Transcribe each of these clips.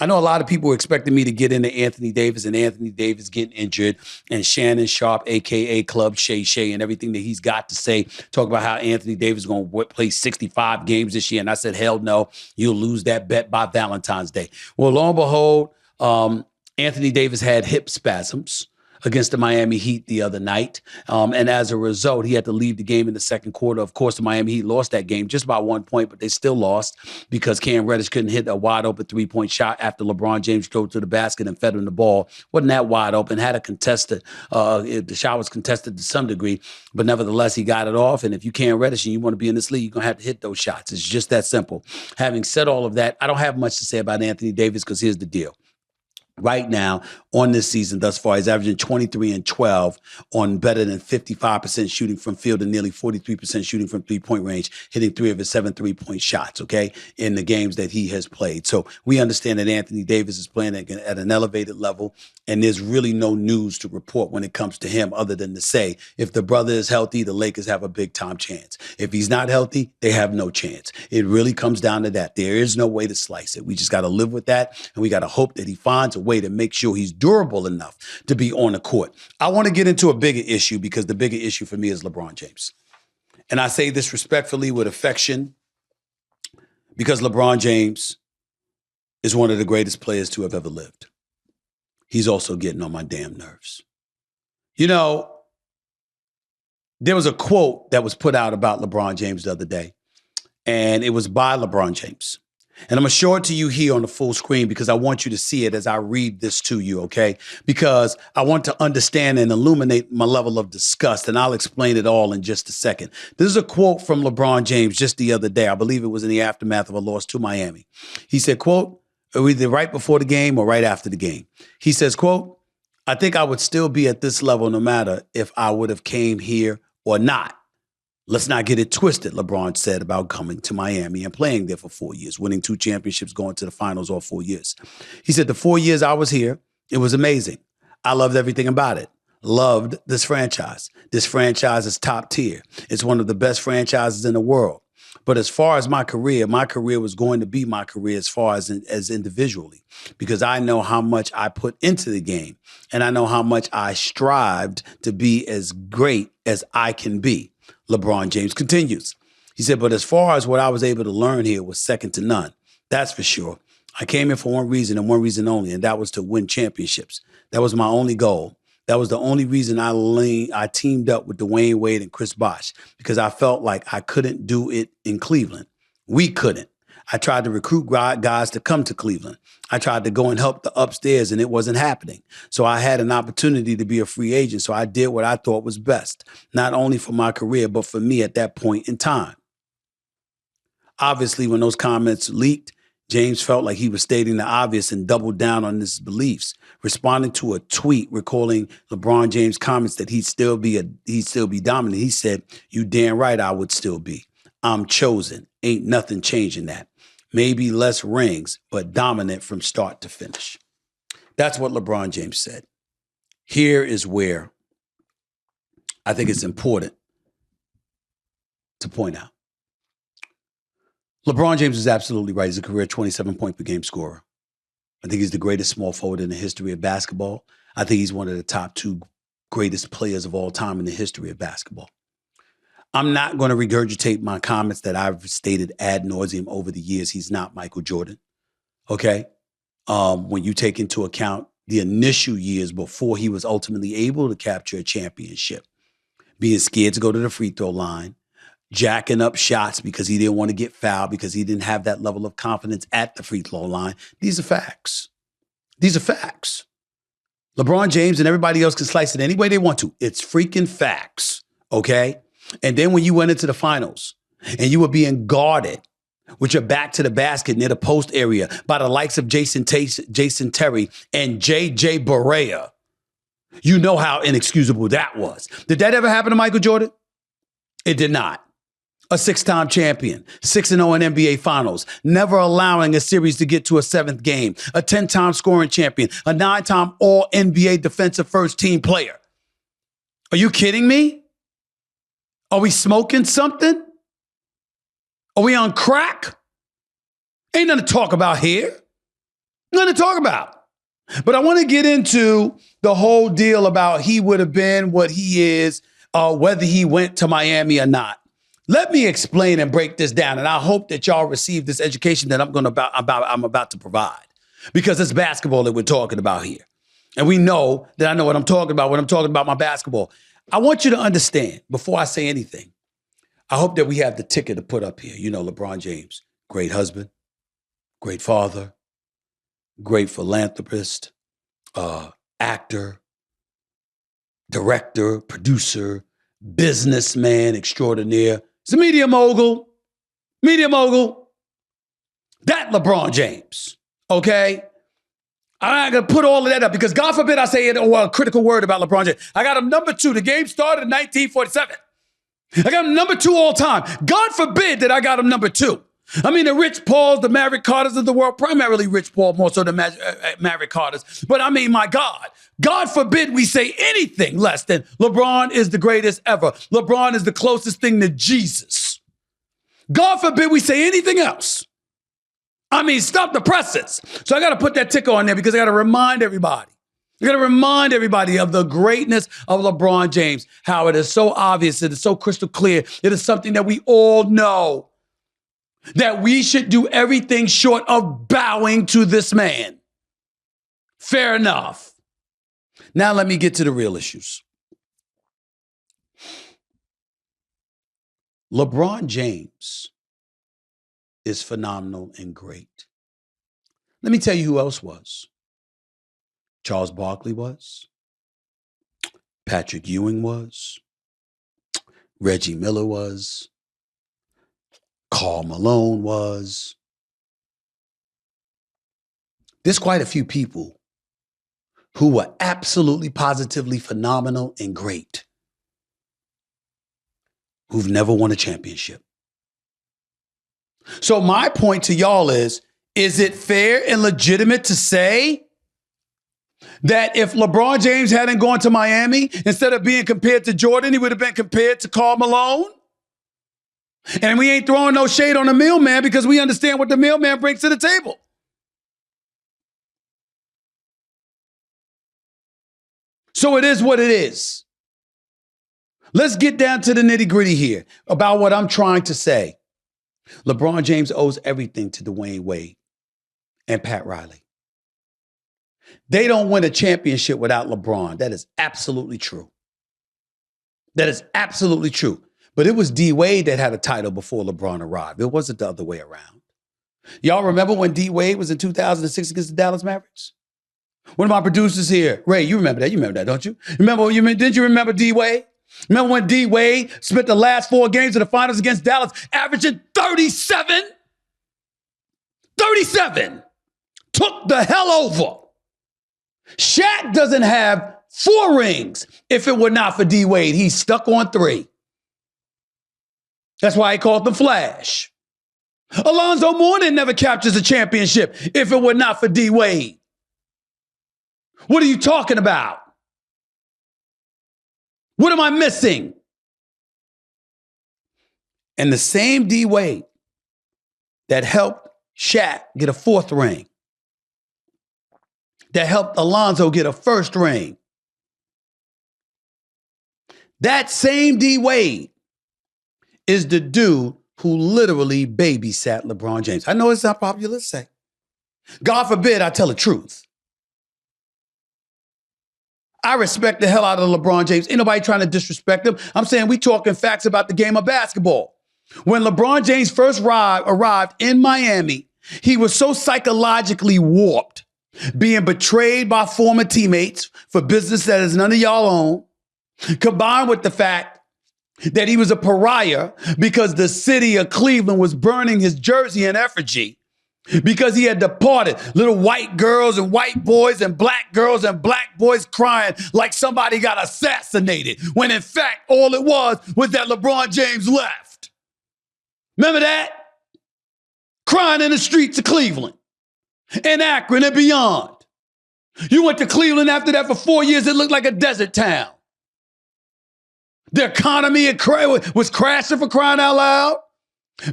I know a lot of people were expecting me to get into Anthony Davis and Anthony Davis getting injured and Shannon Sharp, a.k.a. Club Shay Shay, and everything that he's got to say, talk about how Anthony Davis is going to play 65 games this year. And I said, hell no, you'll lose that bet by Valentine's Day. Well, lo and behold, Anthony Davis had hip spasms against the Miami Heat the other night. And as a result, he had to leave the game in the second quarter. Of course, the Miami Heat lost that game just by 1 point, but they still lost because Cam Reddish couldn't hit a wide open 3-point shot after LeBron James drove to the basket and fed him the ball. Wasn't that wide open, had a contested, the shot was contested to some degree, but nevertheless, he got it off. And if you Cam Reddish and you want to be in this league, you're going to have to hit those shots. It's just that simple. Having said all of that, I don't have much to say about Anthony Davis because here's the deal. Right now, on this season thus far, he's averaging 23 and 12 on better than 55% shooting from field and nearly 43% shooting from three-point range, hitting 3 of his 7 3-point shots, okay, in the games that he has played. So we understand that Anthony Davis is playing at an elevated level, and there's really no news to report when it comes to him other than to say, if the brother is healthy, the Lakers have a big-time chance. If he's not healthy, they have no chance. It really comes down to that. There is no way to slice it. We just got to live with that, and we got to hope that he finds a way to make sure he's durable enough to be on the court. I want to get into a bigger issue because the bigger issue for me is LeBron James. And I say this respectfully with affection because LeBron James is one of the greatest players to have ever lived. He's also getting on my damn nerves. You know, there was a quote that was put out about LeBron James the other day, and it was by LeBron James. And I'm going to show it to you here on the full screen because I want you to see it as I read this to you, okay? Because I want to understand and illuminate my level of disgust, and I'll explain it all in just a second. This is a quote from LeBron James just the other day. I believe it was in the aftermath of a loss to Miami. He said, quote, either right before the game or right after the game. He says, quote, I think I would still be at this level no matter if I would have came here or not. Let's not get it twisted, LeBron said about coming to Miami and playing there for 4 years, winning 2 championships, going to the finals all 4 years. He said, the 4 years I was here, it was amazing. I loved everything about it. Loved this franchise. This franchise is top tier. It's one of the best franchises in the world. But as far as my career was going to be my career as far as individually, because I know how much I put into the game and I know how much I strived to be as great as I can be. LeBron James continues. He said, but as far as what I was able to learn here was second to none. That's for sure. I came here for one reason and one reason only, and that was to win championships. That was my only goal. That was the only reason I teamed up with Dwayne Wade and Chris Bosh, because I felt like I couldn't do it in Cleveland. We couldn't. I tried to recruit guys to come to Cleveland. I tried to go and help the upstairs, and it wasn't happening. So I had an opportunity to be a free agent. So I did what I thought was best, not only for my career, but for me at that point in time. Obviously, when those comments leaked, James felt like he was stating the obvious and doubled down on his beliefs, responding to a tweet recalling LeBron James' comments that he'd still be dominant. He said, "You damn right I would still be. I'm chosen. Ain't nothing changing that. Maybe less rings, but dominant from start to finish." That's what LeBron James said. Here is where I think it's important to point out. LeBron James is absolutely right. He's a career 27-point per game scorer. I think he's the greatest small forward in the history of basketball. I think he's one of the top 2 greatest players of all time in the history of basketball. I'm not going to regurgitate my comments that I've stated ad nauseum over the years. He's not Michael Jordan, okay? When you take into account the initial years before he was ultimately able to capture a championship, being scared to go to the free throw line, jacking up shots because he didn't want to get fouled, because he didn't have that level of confidence at the free throw line. These are facts. These are facts. LeBron James and everybody else can slice it any way they want to. It's freaking facts, okay? And then when you went into the finals and you were being guarded with your back to the basket near the post area by the likes of Jason Terry and J.J. Barea, you know how inexcusable that was. Did that ever happen to Michael Jordan? It did not. A 6-time champion, 6-0 in NBA Finals, never allowing a series to get to a 7th game, a 10-time scoring champion, a 9-time All-NBA defensive first-team player. Are you kidding me? Are we smoking something? Are we on crack? Ain't nothing to talk about here. Nothing to talk about. But I want to get into the whole deal about he would have been what he is, whether he went to Miami or not. Let me explain and break this down, and I hope that y'all receive this education that I'm about to provide, because it's basketball that we're talking about here, and we know that I know what I'm talking about when I'm talking about my basketball. I want you to understand before I say anything. I hope that we have the ticker to put up here. You know, LeBron James, great husband, great father, great philanthropist, actor, director, producer, businessman extraordinaire. He's a media mogul. That LeBron James, okay? I'm going to put all of that up because God forbid I say a critical word about LeBron James. I got him number 2. The game started in 1947. I got him number 2 all time. God forbid that I got him number 2. I mean, the Rich Pauls, the Maverick Carters of the world, primarily Rich Paul, more so than Maverick Carters. But I mean, my God forbid we say anything less than LeBron is the greatest ever. LeBron is the closest thing to Jesus. God forbid we say anything else. I mean, stop the presses. So I got to put that ticker on there because I got to remind everybody. I got to remind everybody of the greatness of LeBron James, how it is so obvious, it is so crystal clear. It is something that we all know. That we should do everything short of bowing to this man. Fair enough. Now let me get to the real issues. LeBron James is phenomenal and great. Let me tell you who else was. Charles Barkley was. Patrick Ewing was. Reggie Miller was. Karl Malone was. There's quite a few people who were absolutely positively phenomenal and great who've never won a championship. So my point to y'all is it fair and legitimate to say that if LeBron James hadn't gone to Miami, instead of being compared to Jordan, he would have been compared to Karl Malone? And we ain't throwing no shade on the mailman because we understand what the mailman brings to the table. So it is what it is. Let's get down to the nitty-gritty here about what I'm trying to say. LeBron James owes everything to Dwayne Wade and Pat Riley. They don't win a championship without LeBron. That is absolutely true. That is absolutely true. But it was D. Wade that had a title before LeBron arrived. It wasn't the other way around. Y'all remember when D. Wade was in 2006 against the Dallas Mavericks? One of my producers here, Ray, you remember that. You remember that, don't you? Didn't you remember D. Wade? Remember when D. Wade spent the last 4 games of the finals against Dallas, averaging 37? 37. Took the hell over. Shaq doesn't have 4 rings if it were not for D. Wade. He's stuck on 3. That's why he called the Flash. Alonzo Mourning never captures a championship if it were not for D. Wade. What are you talking about? What am I missing? And the same D. Wade that helped Shaq get a 4th ring, that helped Alonzo get a 1st ring, that same D. Wade is the dude who literally babysat LeBron James. I know it's not popular to say. God forbid I tell the truth. I respect the hell out of LeBron James. Ain't nobody trying to disrespect him. I'm saying we talking facts about the game of basketball. When LeBron James first arrived in Miami, he was so psychologically warped, being betrayed by former teammates for business that is none of y'all own, combined with the fact that he was a pariah because the city of Cleveland was burning his jersey in effigy because he had departed. Little white girls and white boys and black girls and black boys crying like somebody got assassinated, when in fact all it was that LeBron James left. Remember that? Crying in the streets of Cleveland and Akron and beyond. You went to Cleveland after that for 4 years. It looked like a desert town. The economy was crashing, for crying out loud.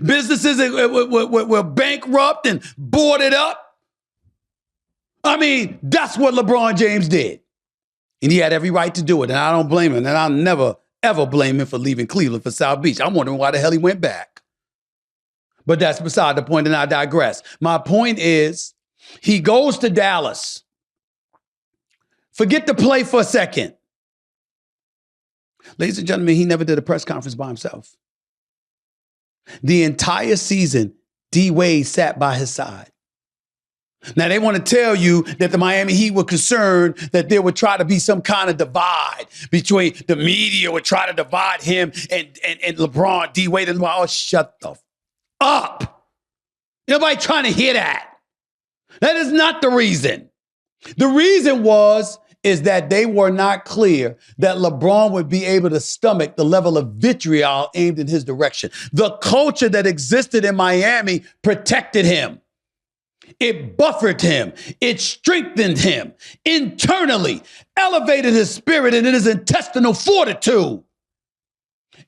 Businesses were bankrupt and boarded up. I mean, that's what LeBron James did. And he had every right to do it. And I don't blame him. And I'll never, ever blame him for leaving Cleveland for South Beach. I'm wondering why the hell he went back. But that's beside the point, and I digress. My point is, he goes to Dallas. Forget the play for a second. Ladies and gentlemen, he never did a press conference by himself. The entire season, D. Wade sat by his side. Now, they want to tell you that the Miami Heat were concerned that there would try to be some kind of divide between the media would try to divide him and LeBron, D. Wade, and LeBron. Oh, shut the up. Nobody trying to hear that. That is not the reason. The reason is that they were not clear that LeBron would be able to stomach the level of vitriol aimed in his direction. The culture that existed in Miami protected him. It buffered him. It strengthened him internally, elevated his spirit and his intestinal fortitude.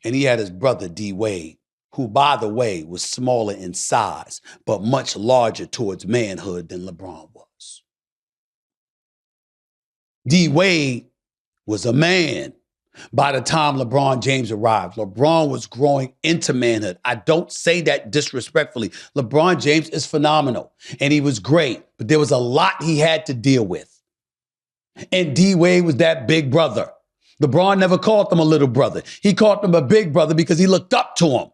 And he had his brother, D. Wade, who, by the way, was smaller in size, but much larger towards manhood than LeBron was. D. Wade was a man by the time LeBron James arrived. LeBron was growing into manhood. I don't say that disrespectfully. LeBron James is phenomenal, and he was great, but there was a lot he had to deal with. And D. Wade was that big brother. LeBron never called him a little brother. He called him a big brother because he looked up to him.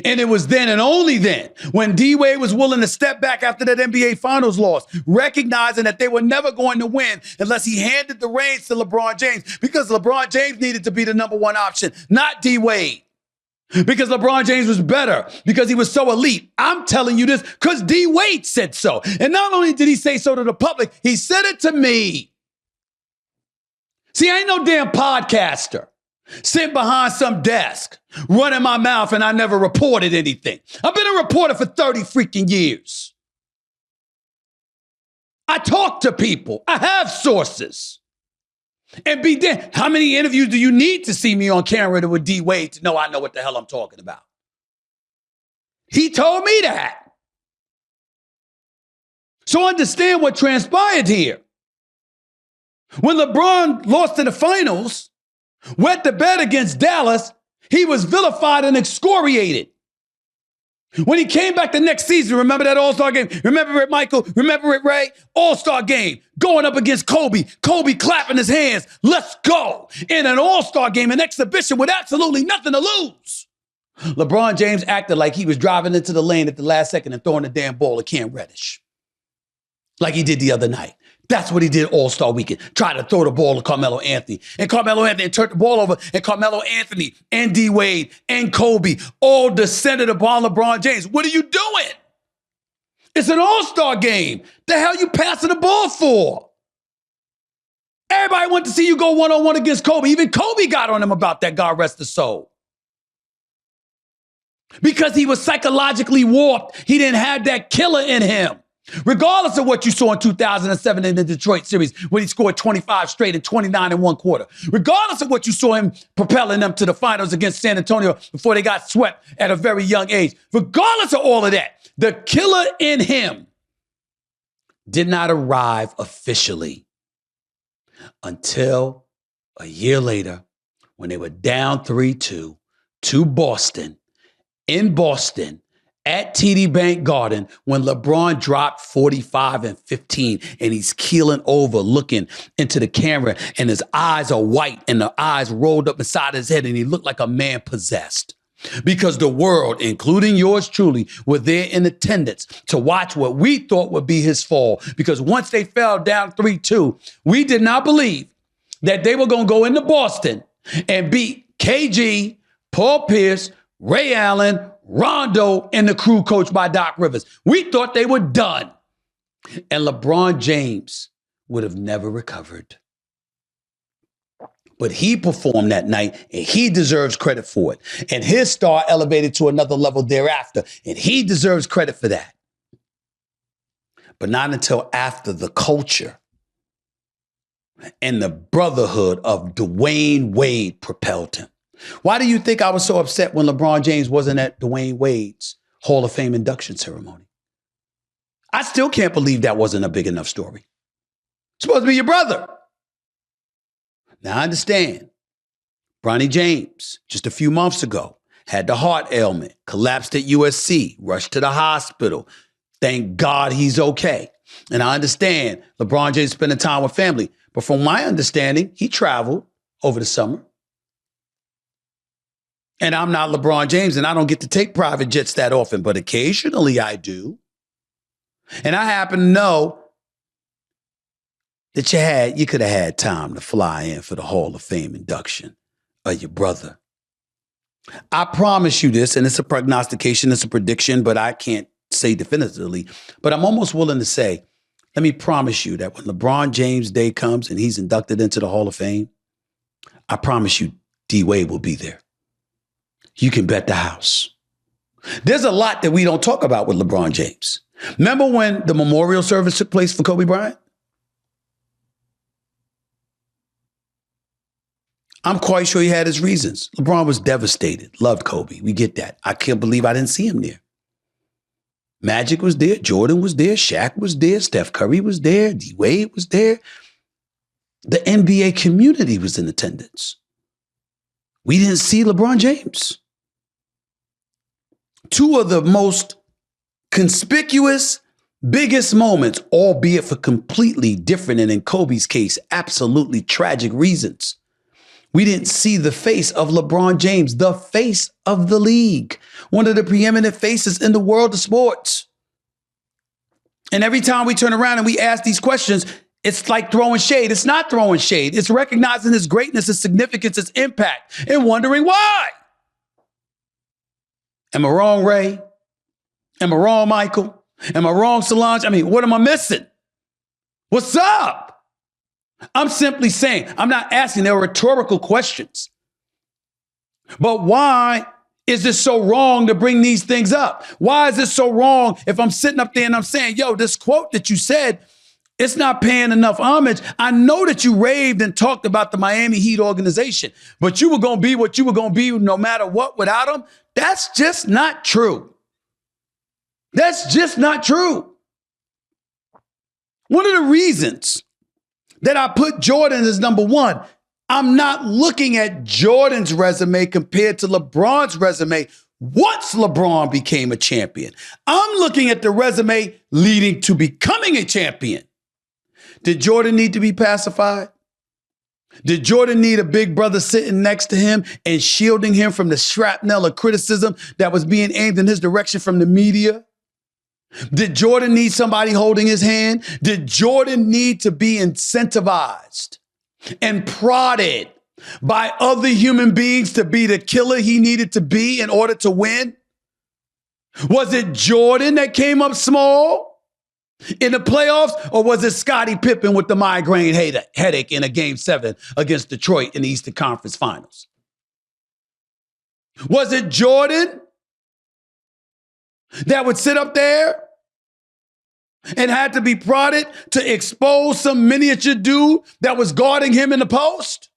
And it was then and only then when D. Wade was willing to step back after that NBA Finals loss, recognizing that they were never going to win unless he handed the reins to LeBron James, because LeBron James needed to be the number one option, not D. Wade. Because LeBron James was better, because he was so elite. I'm telling you this because D. Wade said so. And not only did he say so to the public, he said it to me. See, I ain't no damn podcaster sitting behind some desk, running my mouth, and I never reported anything. I've been a reporter for 30 freaking years. I talk to people. I have sources. And be damned, how many interviews do you need to see me on camera with D. Wade to know I know what the hell I'm talking about? He told me that. So understand what transpired here. When LeBron lost in the finals, wet the bed against Dallas, he was vilified and excoriated. When he came back the next season, remember that All-Star game? Remember it, Michael? Remember it, Ray? All-Star game, going up against Kobe. Kobe clapping his hands. Let's go. In an All-Star game, an exhibition with absolutely nothing to lose. LeBron James acted like he was driving into the lane at the last second and throwing a damn ball at Cam Reddish, like he did the other night. That's what he did All-Star weekend. Tried to throw the ball to Carmelo Anthony. And Carmelo Anthony turned the ball over, and Carmelo Anthony and D. Wade and Kobe all descended upon LeBron James. What are you doing? It's an All-Star game. The hell you passing the ball for? Everybody wanted to see you go one-on-one against Kobe. Even Kobe got on him about that, God rest his soul. Because he was psychologically warped. He didn't have that killer in him. Regardless of what you saw in 2007 in the Detroit series, when he scored 25 straight and 29 in one quarter. Regardless of what you saw him propelling them to the finals against San Antonio before they got swept at a very young age. Regardless of all of that, the killer in him did not arrive officially until a year later when they were down 3-2 to Boston, in Boston, at TD Bank Garden, when LeBron dropped 45 and 15 and he's keeling over looking into the camera and his eyes are white and the eyes rolled up inside his head and he looked like a man possessed. Because the world, including yours truly, were there in attendance to watch what we thought would be his fall. Because once they fell down 3-2, we did not believe that they were going to go into Boston and beat KG, Paul Pierce, Ray Allen, Rondo, and the crew coached by Doc Rivers. We thought they were done. And LeBron James would have never recovered. But he performed that night, and he deserves credit for it. And his star elevated to another level thereafter, and he deserves credit for that. But not until after the culture and the brotherhood of Dwayne Wade propelled him. Why do you think I was so upset when LeBron James wasn't at Dwayne Wade's Hall of Fame induction ceremony? I still can't believe that wasn't a big enough story. Supposed to be your brother. Now I understand. Bronny James, just a few months ago, had the heart ailment, collapsed at USC, rushed to the hospital. Thank God he's okay. And I understand LeBron James spending time with family. But from my understanding, he traveled over the summer. And I'm not LeBron James, and I don't get to take private jets that often, but occasionally I do. And I happen to know that you could have had time to fly in for the Hall of Fame induction of your brother. I promise you this, and it's a prognostication, it's a prediction, but I can't say definitively. But I'm almost willing to say, let me promise you that when LeBron James Day comes and he's inducted into the Hall of Fame, I promise you D Wade will be there. You can bet the house. There's a lot that we don't talk about with LeBron James. Remember when the memorial service took place for Kobe Bryant? I'm quite sure he had his reasons. LeBron was devastated, loved Kobe. We get that. I can't believe I didn't see him there. Magic was there. Jordan was there. Shaq was there. Steph Curry was there. D Wade was there. The NBA community was in attendance. We didn't see LeBron James. Two of the most conspicuous, biggest moments, albeit for completely different and in Kobe's case, absolutely tragic reasons. We didn't see the face of LeBron James, the face of the league, one of the preeminent faces in the world of sports. And every time we turn around and we ask these questions, it's like throwing shade. It's not throwing shade. It's recognizing his greatness, his significance, his impact, and wondering why. Am I wrong, Ray? Am I wrong, Michael? Am I wrong, Solange? I mean, what am I missing? What's up? I'm simply saying, I'm not asking, they're rhetorical questions. But why is this so wrong to bring these things up? Why is this so wrong if I'm sitting up there and I'm saying, yo, this quote that you said, it's not paying enough homage. I know that you raved and talked about the Miami Heat organization, but you were going to be what you were going to be no matter what without them. That's just not true. That's just not true. One of the reasons that I put Jordan as number one, I'm not looking at Jordan's resume compared to LeBron's resume once LeBron became a champion. I'm looking at the resume leading to becoming a champion. Did Jordan need to be pacified? Did Jordan need a big brother sitting next to him and shielding him from the shrapnel of criticism that was being aimed in his direction from the media? Did Jordan need somebody holding his hand? Did Jordan need to be incentivized and prodded by other human beings to be the killer he needed to be in order to win? Was it Jordan that came up small in the playoffs, or was it Scottie Pippen with the migraine headache in a Game 7 against Detroit in the Eastern Conference Finals? Was it Jordan that would sit up there and had to be prodded to expose some miniature dude that was guarding him in the post?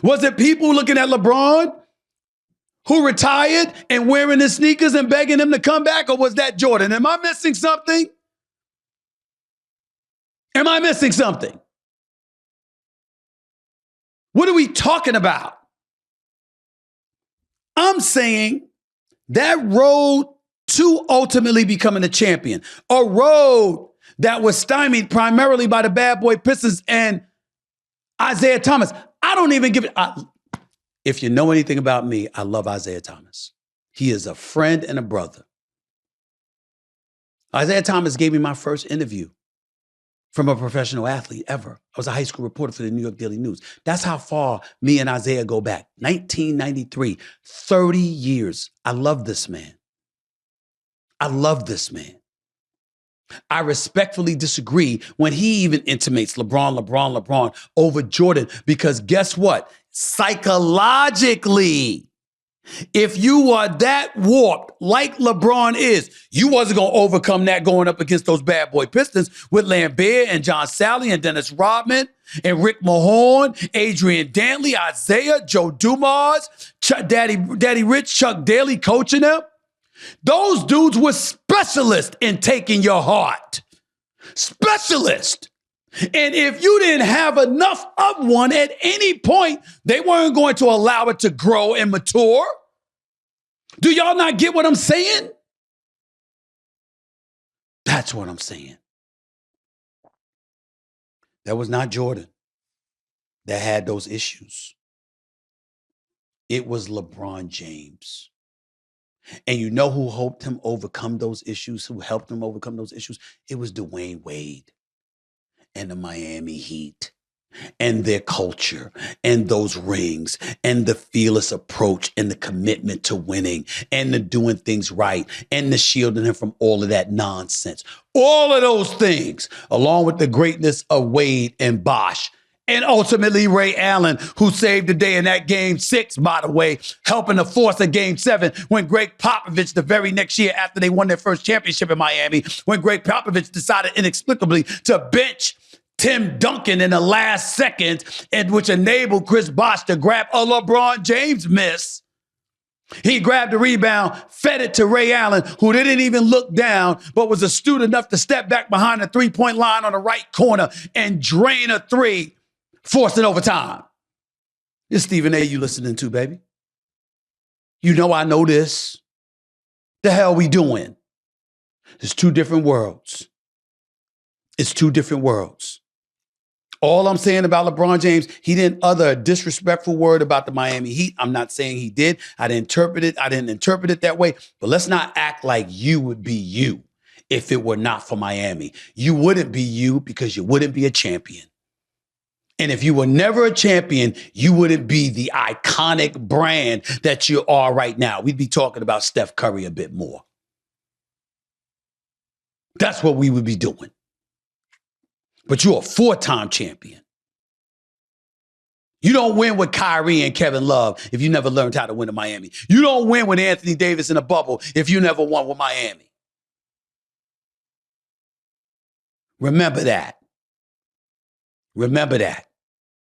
Was it people looking at LeBron who retired and wearing his sneakers and begging him to come back, or was that Jordan? Am I missing something? Am I missing something? What are we talking about? I'm saying that road to ultimately becoming a champion, a road that was stymied primarily by the bad boy Pistons and Isaiah Thomas. I don't even give it. If you know anything about me, I love Isaiah Thomas. He is a friend and a brother. Isaiah Thomas gave me my first interview from a professional athlete ever. I was a high school reporter for the New York Daily News. That's how far me and Isaiah go back. 1993, 30 years. I love this man. I love this man. I respectfully disagree when he even intimates LeBron over Jordan, because guess what? Psychologically, if you are that warped like LeBron is, you wasn't going to overcome that going up against those bad boy Pistons with Lambert and John Sally and Dennis Rodman and Rick Mahorn, Adrian Dantley, Isaiah, Joe Dumars, Daddy Rich, Chuck Daly coaching them. Those dudes were specialists in taking your heart. Specialists. And if you didn't have enough of one at any point, they weren't going to allow it to grow and mature. Do y'all not get what I'm saying? That's what I'm saying. That was not Jordan that had those issues. It was LeBron James. And you know who helped him overcome those issues? Who helped him overcome those issues? It was Dwayne Wade and the Miami Heat and their culture and those rings and the fearless approach and the commitment to winning and the doing things right and the shielding him from all of that nonsense. All of those things, along with the greatness of Wade and Bosh. And ultimately, Ray Allen, who saved the day in that game 6, by the way, helping to force a game 7 when Greg Popovich, the very next year after they won their first championship in Miami, when Greg Popovich decided inexplicably to bench Tim Duncan in the last second, and which enabled Chris Bosh to grab a LeBron James miss. He grabbed the rebound, fed it to Ray Allen, who didn't even look down, but was astute enough to step back behind the three-point line on the right corner and drain a three, forcing overtime. It's Stephen A. you listening to, baby. You know I know this. The hell we doing? It's two different worlds. It's two different worlds. All I'm saying about LeBron James, he didn't utter a disrespectful word about the Miami Heat. I'm not saying he did. I didn't interpret it that way. But let's not act like you would be you if it were not for Miami. You wouldn't be you because you wouldn't be a champion. And if you were never a champion, you wouldn't be the iconic brand that you are right now. We'd be talking about Steph Curry a bit more. That's what we would be doing. But you're a 4-time champion. You don't win with Kyrie and Kevin Love if you never learned how to win in Miami. You don't win with Anthony Davis in a bubble if you never won with Miami. Remember that. Remember that.